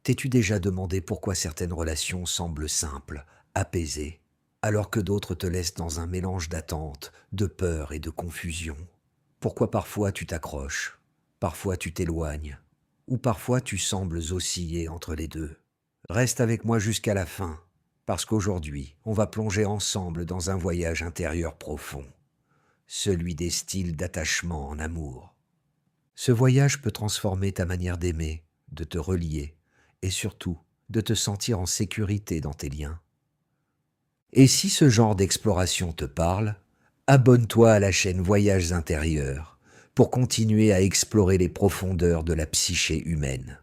T'es-tu déjà demandé pourquoi certaines relations semblent simples, apaisées, alors que d'autres te laissent dans un mélange d'attente, de peur et de confusion? Pourquoi parfois tu t'accroches, parfois tu t'éloignes, ou parfois tu sembles osciller entre les deux? Reste avec moi jusqu'à la fin, parce qu'aujourd'hui, on va plonger ensemble dans un voyage intérieur profond, celui des styles d'attachement en amour. Ce voyage peut transformer ta manière d'aimer, de te relier, et surtout de te sentir en sécurité dans tes liens. Et si ce genre d'exploration te parle, abonne-toi à la chaîne Voyages intérieurs pour continuer à explorer les profondeurs de la psyché humaine.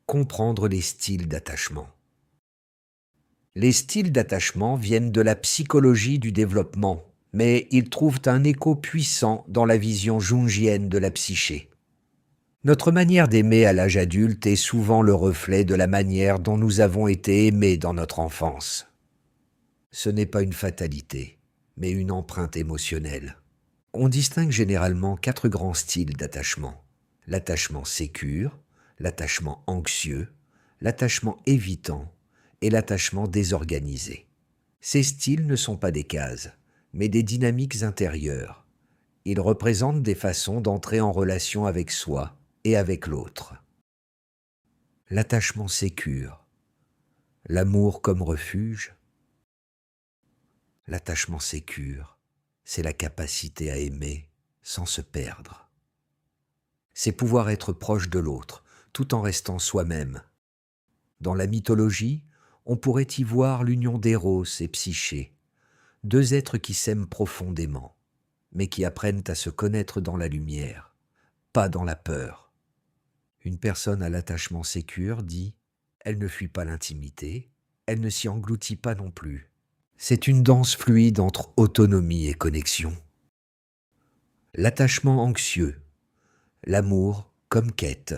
Comprendre les styles d'attachement. Les styles d'attachement viennent de la psychologie du développement, mais ils trouvent un écho puissant dans la vision jungienne de la psyché. Notre manière d'aimer à l'âge adulte est souvent le reflet de la manière dont nous avons été aimés dans notre enfance. Ce n'est pas une fatalité, mais une empreinte émotionnelle. On distingue généralement 4 grands styles d'attachement. L'attachement sécure, l'attachement anxieux, l'attachement évitant et l'attachement désorganisé. Ces styles ne sont pas des cases, mais des dynamiques intérieures. Ils représentent des façons d'entrer en relation avec soi et avec l'autre. L'attachement sécure, l'amour comme refuge. L'attachement sécure, c'est la capacité à aimer sans se perdre. C'est pouvoir être proche de l'autre, tout en restant soi-même. Dans la mythologie, on pourrait y voir l'union d'Éros et Psyché, 2 êtres qui s'aiment profondément, mais qui apprennent à se connaître dans la lumière, pas dans la peur. Une personne à l'attachement sécure dit « elle ne fuit pas l'intimité, elle ne s'y engloutit pas non plus ». C'est une danse fluide entre autonomie et connexion. L'attachement anxieux, l'amour comme quête.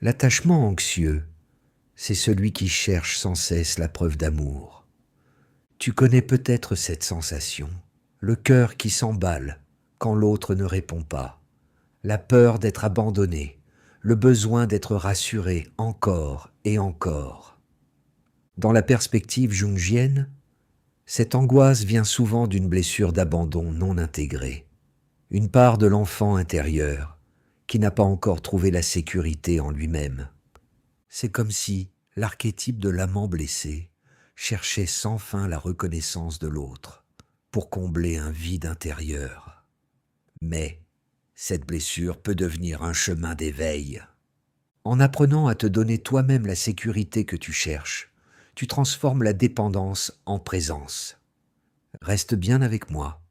L'attachement anxieux, c'est celui qui cherche sans cesse la preuve d'amour. Tu connais peut-être cette sensation, le cœur qui s'emballe quand l'autre ne répond pas, la peur d'être abandonné, le besoin d'être rassuré encore et encore. Dans la perspective jungienne, cette angoisse vient souvent d'une blessure d'abandon non intégrée, une part de l'enfant intérieur qui n'a pas encore trouvé la sécurité en lui-même. C'est comme si l'archétype de l'amant blessé cherchait sans fin la reconnaissance de l'autre pour combler un vide intérieur. Mais cette blessure peut devenir un chemin d'éveil. En apprenant à te donner toi-même la sécurité que tu cherches, tu transformes la dépendance en présence. Reste bien avec moi,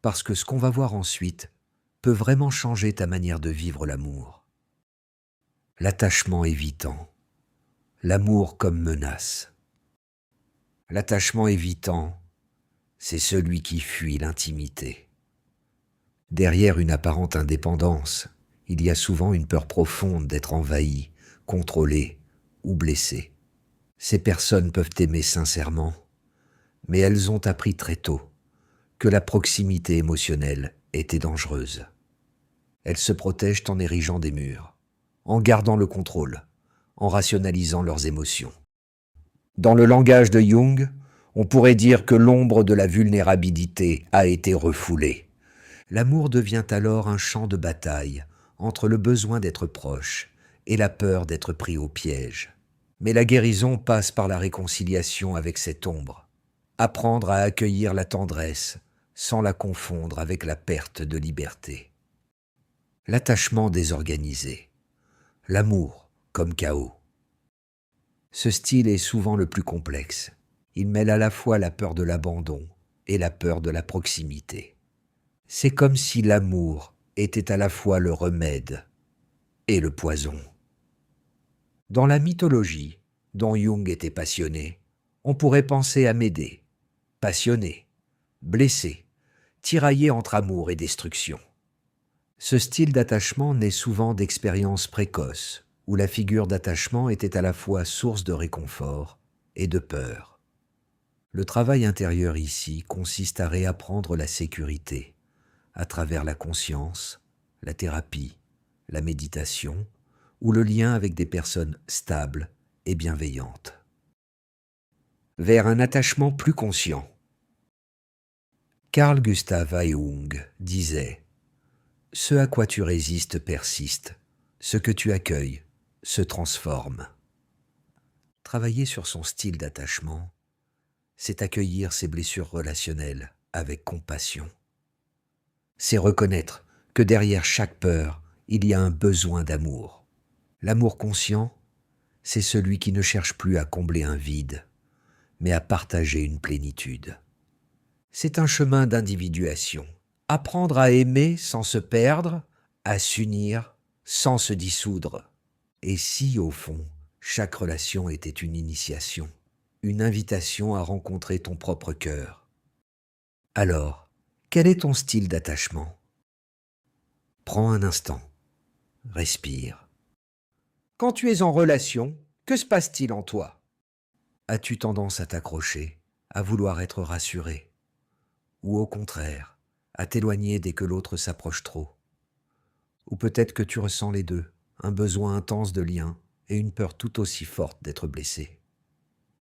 parce que ce qu'on va voir ensuite peut vraiment changer ta manière de vivre l'amour. L'attachement évitant, l'amour comme menace. L'attachement évitant, c'est celui qui fuit l'intimité. Derrière une apparente indépendance, il y a souvent une peur profonde d'être envahi, contrôlé ou blessé. Ces personnes peuvent aimer sincèrement, mais elles ont appris très tôt que la proximité émotionnelle était dangereuse. Elles se protègent en érigeant des murs, en gardant le contrôle, en rationalisant leurs émotions. Dans le langage de Jung, on pourrait dire que l'ombre de la vulnérabilité a été refoulée. L'amour devient alors un champ de bataille entre le besoin d'être proche et la peur d'être pris au piège. Mais la guérison passe par la réconciliation avec cette ombre. Apprendre à accueillir la tendresse sans la confondre avec la perte de liberté. L'attachement désorganisé. L'amour comme chaos. Ce style est souvent le plus complexe. Il mêle à la fois la peur de l'abandon, et la peur de la proximité. C'est comme si l'amour était à la fois le remède et le poison. Dans la mythologie, dont Jung était passionné, on pourrait penser à Médée, passionné, blessé, tiraillé entre amour et destruction. Ce style d'attachement naît souvent d'expériences précoces, où la figure d'attachement était à la fois source de réconfort et de peur. Le travail intérieur ici consiste à réapprendre la sécurité, à travers la conscience, la thérapie, la méditation ou le lien avec des personnes stables et bienveillantes. Vers un attachement plus conscient. Carl Gustav Jung disait « Ce à quoi tu résistes persiste, ce que tu accueilles se transforme ». Travailler sur son style d'attachement, c'est accueillir ses blessures relationnelles avec compassion. C'est reconnaître que derrière chaque peur, il y a un besoin d'amour. L'amour conscient, c'est celui qui ne cherche plus à combler un vide, mais à partager une plénitude. C'est un chemin d'individuation. Apprendre à aimer sans se perdre, à s'unir sans se dissoudre. Et si, au fond, chaque relation était une initiation, une invitation à rencontrer ton propre cœur. Alors, quel est ton style d'attachement ? Prends un instant, respire. Quand tu es en relation, que se passe-t-il en toi ? As-tu tendance à t'accrocher, à vouloir être rassuré ? Ou au contraire, à t'éloigner dès que l'autre s'approche trop ? Ou peut-être que tu ressens les deux, un besoin intense de lien et une peur tout aussi forte d'être blessé.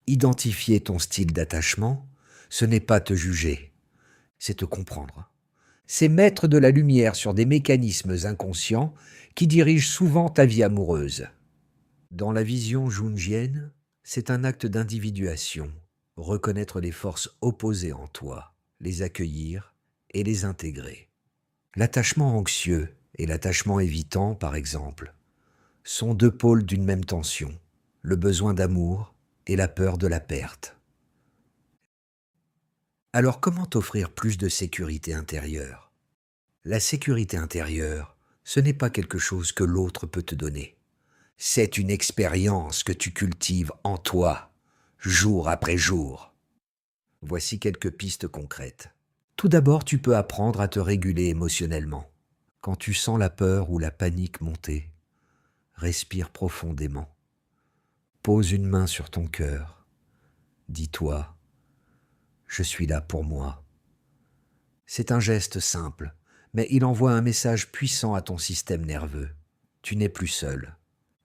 Identifier ton style d'attachement, ce n'est pas te juger, c'est te comprendre. C'est mettre de la lumière sur des mécanismes inconscients qui dirigent souvent ta vie amoureuse. Dans la vision jungienne, c'est un acte d'individuation, reconnaître les forces opposées en toi, les accueillir et les intégrer. L'attachement anxieux et l'attachement évitant, par exemple, sont deux pôles d'une même tension, le besoin d'amour et la peur de la perte. Alors comment t'offrir plus de sécurité intérieure ? La sécurité intérieure, ce n'est pas quelque chose que l'autre peut te donner. C'est une expérience que tu cultives en toi, jour après jour. Voici quelques pistes concrètes. Tout d'abord, tu peux apprendre à te réguler émotionnellement. Quand tu sens la peur ou la panique monter, respire profondément. Pose une main sur ton cœur. Dis-toi, je suis là pour moi. C'est un geste simple, mais il envoie un message puissant à ton système nerveux. Tu n'es plus seul.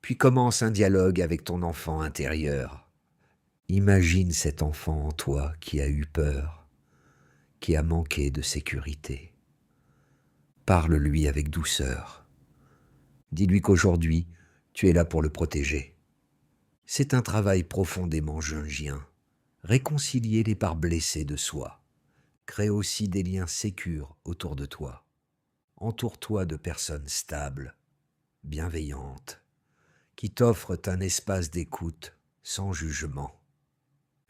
Puis commence un dialogue avec ton enfant intérieur. Imagine cet enfant en toi qui a eu peur, qui a manqué de sécurité. Parle-lui avec douceur. Dis-lui qu'aujourd'hui, tu es là pour le protéger. C'est un travail profondément jungien. Réconcilier les parts blessées de soi. Crée aussi des liens sécures autour de toi. Entoure-toi de personnes stables, bienveillantes, qui t'offrent un espace d'écoute sans jugement.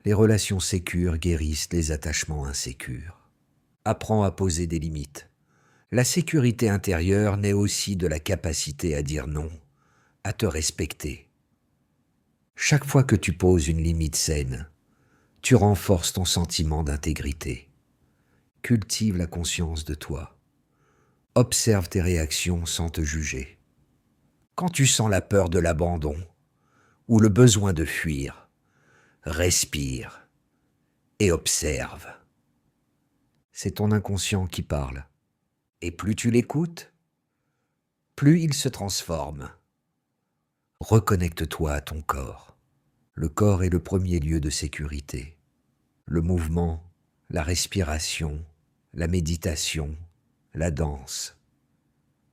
Les relations sécures guérissent les attachements insécures. Apprends à poser des limites. La sécurité intérieure naît aussi de la capacité à dire non, à te respecter. Chaque fois que tu poses une limite saine, tu renforces ton sentiment d'intégrité. Cultive la conscience de toi. Observe tes réactions sans te juger. Quand tu sens la peur de l'abandon ou le besoin de fuir, respire et observe. C'est ton inconscient qui parle. Et plus tu l'écoutes, plus il se transforme. Reconnecte-toi à ton corps. Le corps est le premier lieu de sécurité. Le mouvement, la respiration, la méditation, la danse.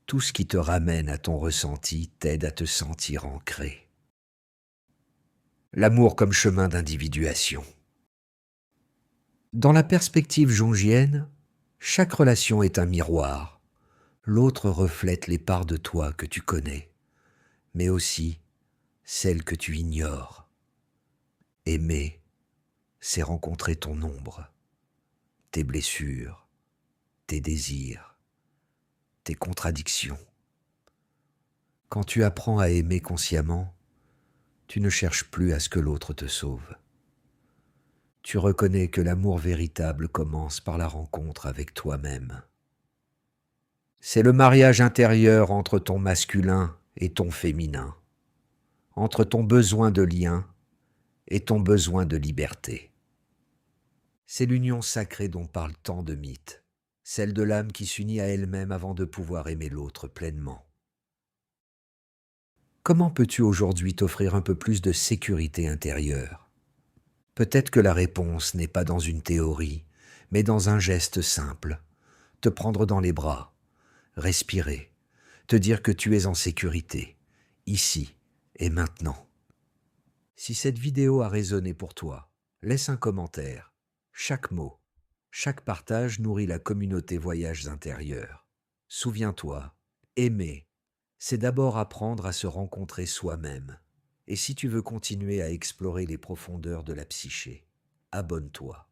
Tout ce qui te ramène à ton ressenti t'aide à te sentir ancré. L'amour comme chemin d'individuation. Dans la perspective jungienne, chaque relation est un miroir. L'autre reflète les parts de toi que tu connais, mais aussi celles que tu ignores. Aimer, c'est rencontrer ton ombre. tes blessures, tes désirs, tes contradictions. Quand tu apprends à aimer consciemment, tu ne cherches plus à ce que l'autre te sauve. Tu reconnais que l'amour véritable commence par la rencontre avec toi-même. C'est le mariage intérieur entre ton masculin et ton féminin, entre ton besoin de lien et ton besoin de liberté. C'est l'union sacrée dont parlent tant de mythes, celle de l'âme qui s'unit à elle-même avant de pouvoir aimer l'autre pleinement. Comment peux-tu aujourd'hui t'offrir un peu plus de sécurité intérieure? Peut-être que la réponse n'est pas dans une théorie, mais dans un geste simple. Te prendre dans les bras, respirer, te dire que tu es en sécurité, ici et maintenant. Si cette vidéo a résonné pour toi, laisse un commentaire. Chaque mot, chaque partage nourrit la communauté Voyages intérieurs. Souviens-toi, aimer, c'est d'abord apprendre à se rencontrer soi-même. Et si tu veux continuer à explorer les profondeurs de la psyché, abonne-toi,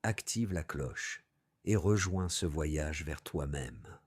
active la cloche et rejoins ce voyage vers toi-même.